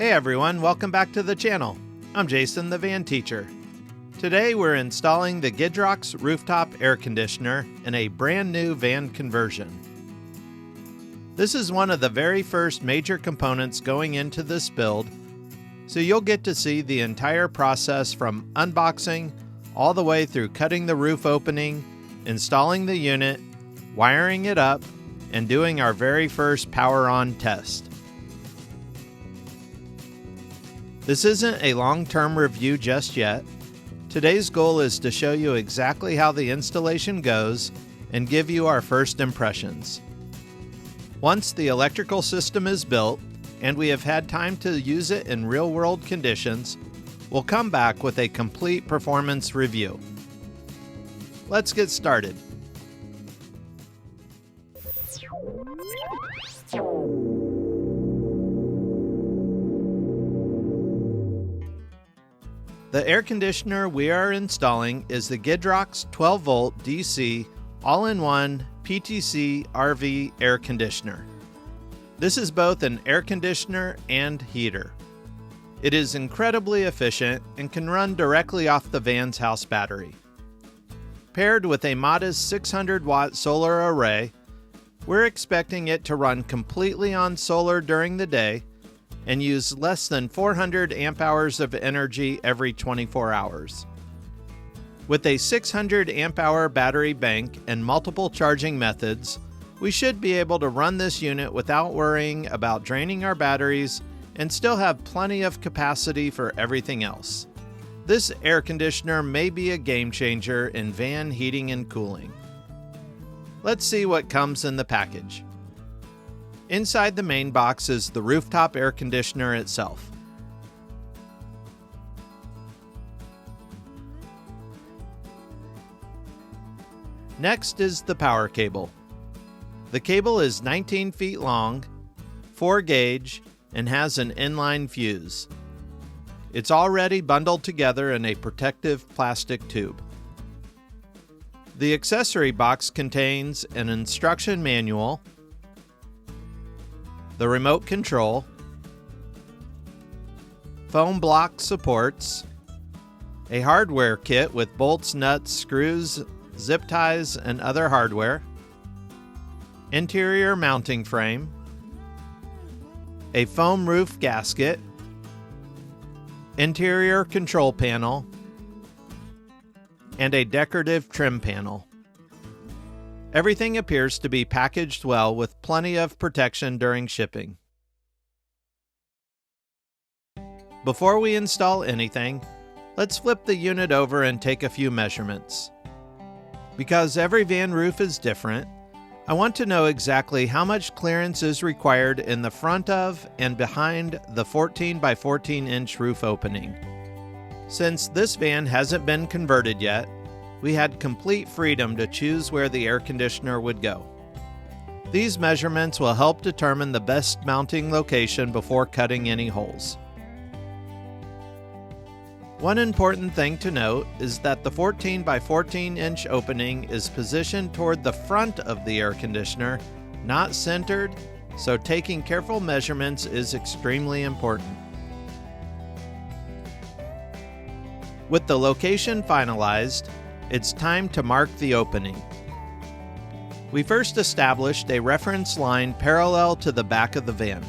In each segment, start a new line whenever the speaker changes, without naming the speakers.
Hey everyone, welcome back to the channel. I'm Jason, the van teacher. Today we're installing the Gidrox rooftop air conditioner in a brand new van conversion. This is one of the very first major components going into this build, so you'll get to see the entire process from unboxing all the way through cutting the roof opening, installing the unit, wiring it up, and doing our very first power on test. This isn't a long-term review just yet. Today's goal is to show you exactly how the installation goes and give you our first impressions. Once the electrical system is built and we have had time to use it in real-world conditions, we'll come back with a complete performance review. Let's get started. The air conditioner we are installing is the Gidrox 12-volt DC all-in-one PTC RV air conditioner. This is both an air conditioner and heater. It is incredibly efficient and can run directly off the van's house battery. Paired with a modest 600-watt solar array, we're expecting it to run completely on solar during the day and use less than 400 amp hours of energy every 24 hours. With a 600 amp hour battery bank and multiple charging methods, we should be able to run this unit without worrying about draining our batteries and still have plenty of capacity for everything else. This air conditioner may be a game changer in van heating and cooling. Let's see what comes in the package. Inside the main box is the rooftop air conditioner itself. Next is the power cable. The cable is 19 feet long, 4 gauge, and has an inline fuse. It's already bundled together in a protective plastic tube. The accessory box contains an instruction manual, the remote control, foam block supports, a hardware kit with bolts, nuts, screws, zip ties, and other hardware, interior mounting frame, a foam roof gasket, interior control panel, and a decorative trim panel. Everything appears to be packaged well with plenty of protection during shipping. Before we install anything, let's flip the unit over and take a few measurements. Because every van roof is different, I want to know exactly how much clearance is required in the front of and behind the 14 by 14 inch roof opening. Since this van hasn't been converted yet, we had complete freedom to choose where the air conditioner would go. These measurements will help determine the best mounting location before cutting any holes. One important thing to note is that the 14 by 14 inch opening is positioned toward the front of the air conditioner, not centered, so taking careful measurements is extremely important. With the location finalized, it's time to mark the opening. We first established a reference line parallel to the back of the van.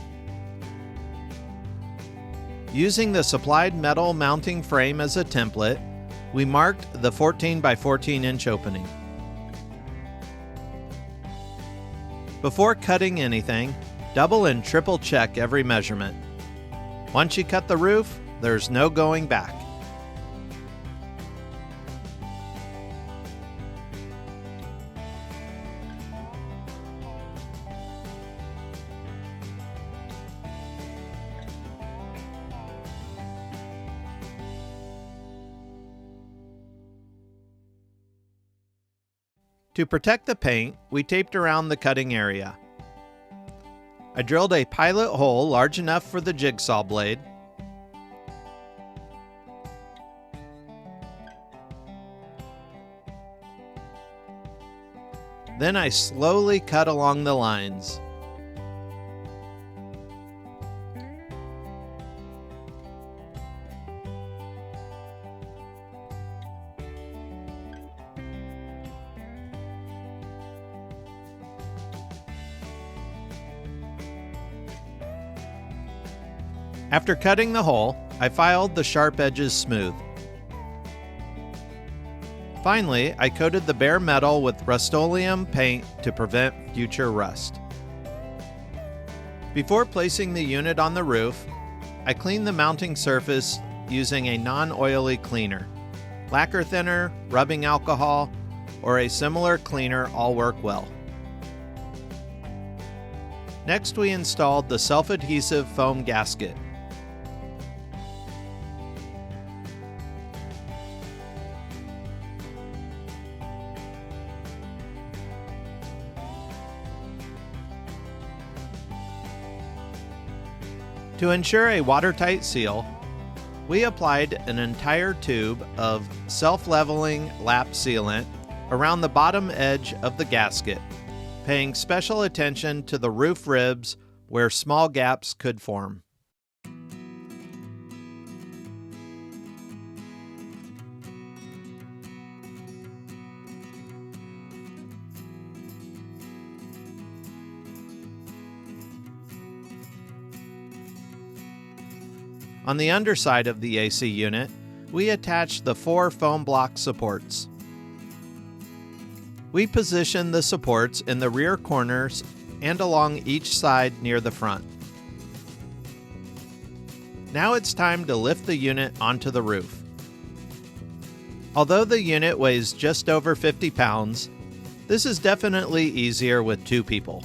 Using the supplied metal mounting frame as a template, we marked the 14 by 14 inch opening. Before cutting anything, double and triple check every measurement. Once you cut the roof, there's no going back. To protect the paint, we taped around the cutting area. I drilled a pilot hole large enough for the jigsaw blade. Then I slowly cut along the lines. After cutting the hole, I filed the sharp edges smooth. Finally, I coated the bare metal with Rust-Oleum paint to prevent future rust. Before placing the unit on the roof, I cleaned the mounting surface using a non-oily cleaner. Lacquer thinner, rubbing alcohol, or a similar cleaner all work well. Next, we installed the self-adhesive foam gasket. To ensure a watertight seal, we applied an entire tube of self-leveling lap sealant around the bottom edge of the gasket, paying special attention to the roof ribs where small gaps could form. On the underside of the AC unit, we attached the 4 foam block supports. We positioned the supports in the rear corners and along each side near the front. Now it's time to lift the unit onto the roof. Although the unit weighs just over 50 pounds, this is definitely easier with 2 people.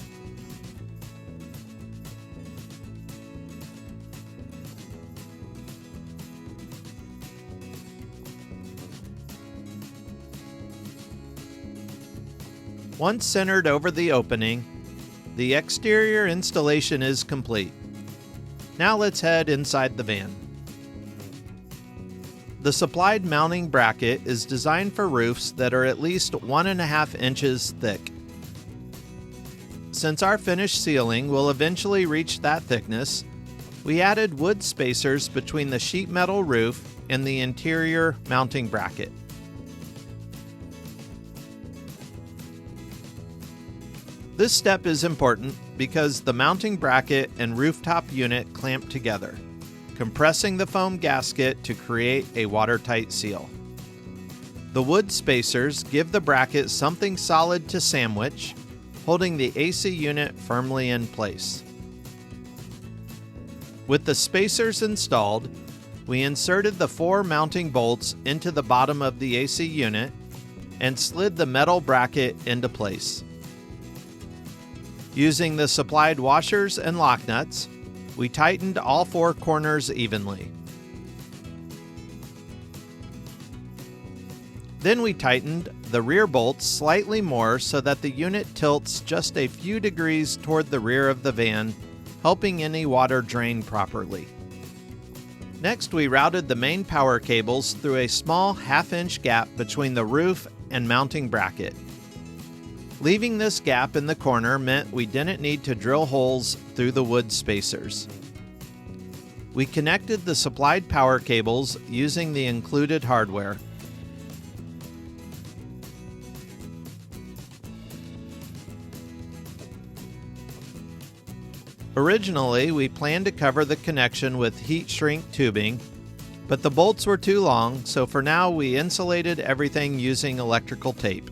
Once centered over the opening, the exterior installation is complete. Now let's head inside the van. The supplied mounting bracket is designed for roofs that are at least 1.5 inches thick. Since our finished ceiling will eventually reach that thickness, we added wood spacers between the sheet metal roof and the interior mounting bracket. This step is important because the mounting bracket and rooftop unit clamp together, compressing the foam gasket to create a watertight seal. The wood spacers give the bracket something solid to sandwich, holding the AC unit firmly in place. With the spacers installed, we inserted the 4 mounting bolts into the bottom of the AC unit and slid the metal bracket into place. Using the supplied washers and lock nuts, we tightened all 4 corners evenly. Then we tightened the rear bolts slightly more so that the unit tilts just a few degrees toward the rear of the van, helping any water drain properly. Next, we routed the main power cables through a small 1/2 inch gap between the roof and mounting bracket. Leaving this gap in the corner meant we didn't need to drill holes through the wood spacers. We connected the supplied power cables using the included hardware. Originally, we planned to cover the connection with heat shrink tubing, but the bolts were too long, so for now we insulated everything using electrical tape.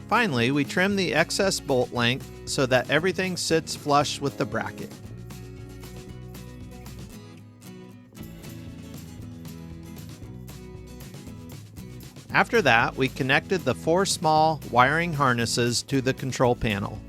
Finally, we trim the excess bolt length so that everything sits flush with the bracket. After that, we connected the 4 small wiring harnesses to the control panel.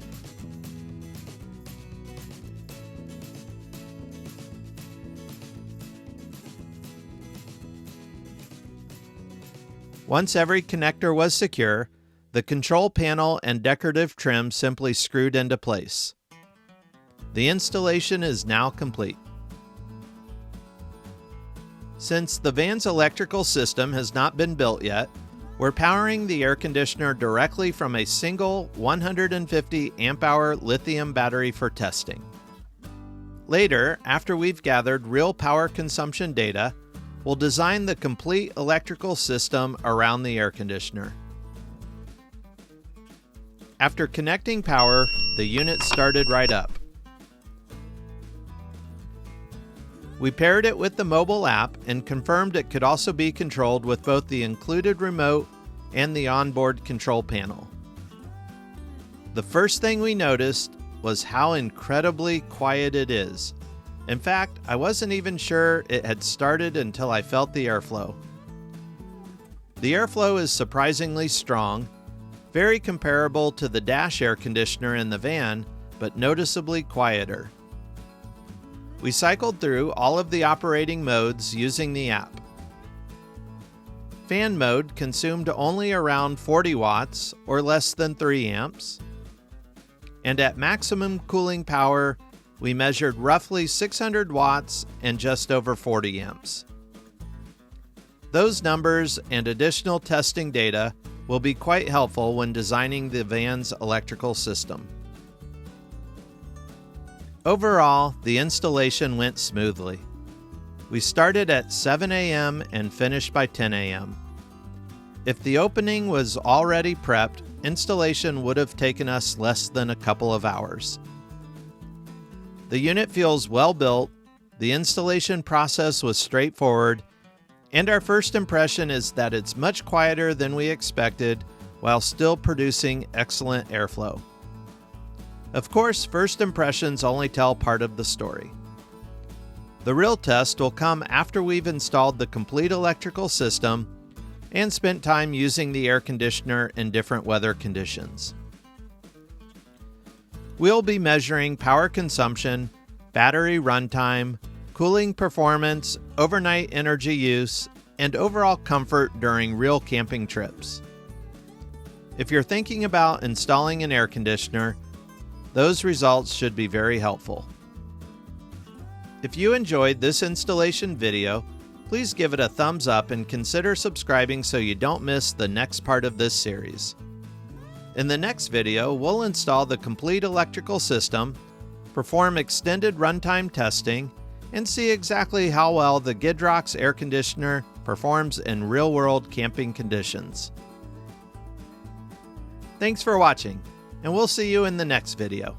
Once every connector was secure, the control panel and decorative trim simply screwed into place. The installation is now complete. Since the van's electrical system has not been built yet, we're powering the air conditioner directly from a single 150 amp-hour lithium battery for testing. Later, after we've gathered real power consumption data, we'll design the complete electrical system around the air conditioner. After connecting power, the unit started right up. We paired it with the mobile app and confirmed it could also be controlled with both the included remote and the onboard control panel. The first thing we noticed was how incredibly quiet it is. In fact, I wasn't even sure it had started until I felt the airflow. The airflow is surprisingly strong, very comparable to the dash air conditioner in the van, but noticeably quieter. We cycled through all of the operating modes using the app. Fan mode consumed only around 40 watts or less than 3 amps. And at maximum cooling power, we measured roughly 600 watts and just over 40 amps. Those numbers and additional testing data will be quite helpful when designing the van's electrical system. Overall, the installation went smoothly. We started at 7 a.m. and finished by 10 a.m. If the opening was already prepped, installation would have taken us less than a couple of hours. The unit feels well built, the installation process was straightforward, and our first impression is that it's much quieter than we expected while still producing excellent airflow. Of course, first impressions only tell part of the story. The real test will come after we've installed the complete electrical system and spent time using the air conditioner in different weather conditions. We'll be measuring power consumption, battery runtime, cooling performance, overnight energy use, and overall comfort during real camping trips. If you're thinking about installing an air conditioner, those results should be very helpful. If you enjoyed this installation video, please give it a thumbs up and consider subscribing so you don't miss the next part of this series. In the next video, we'll install the complete electrical system, perform extended runtime testing, and see exactly how well the Gidrox air conditioner performs in real-world camping conditions. Thanks for watching, and we'll see you in the next video.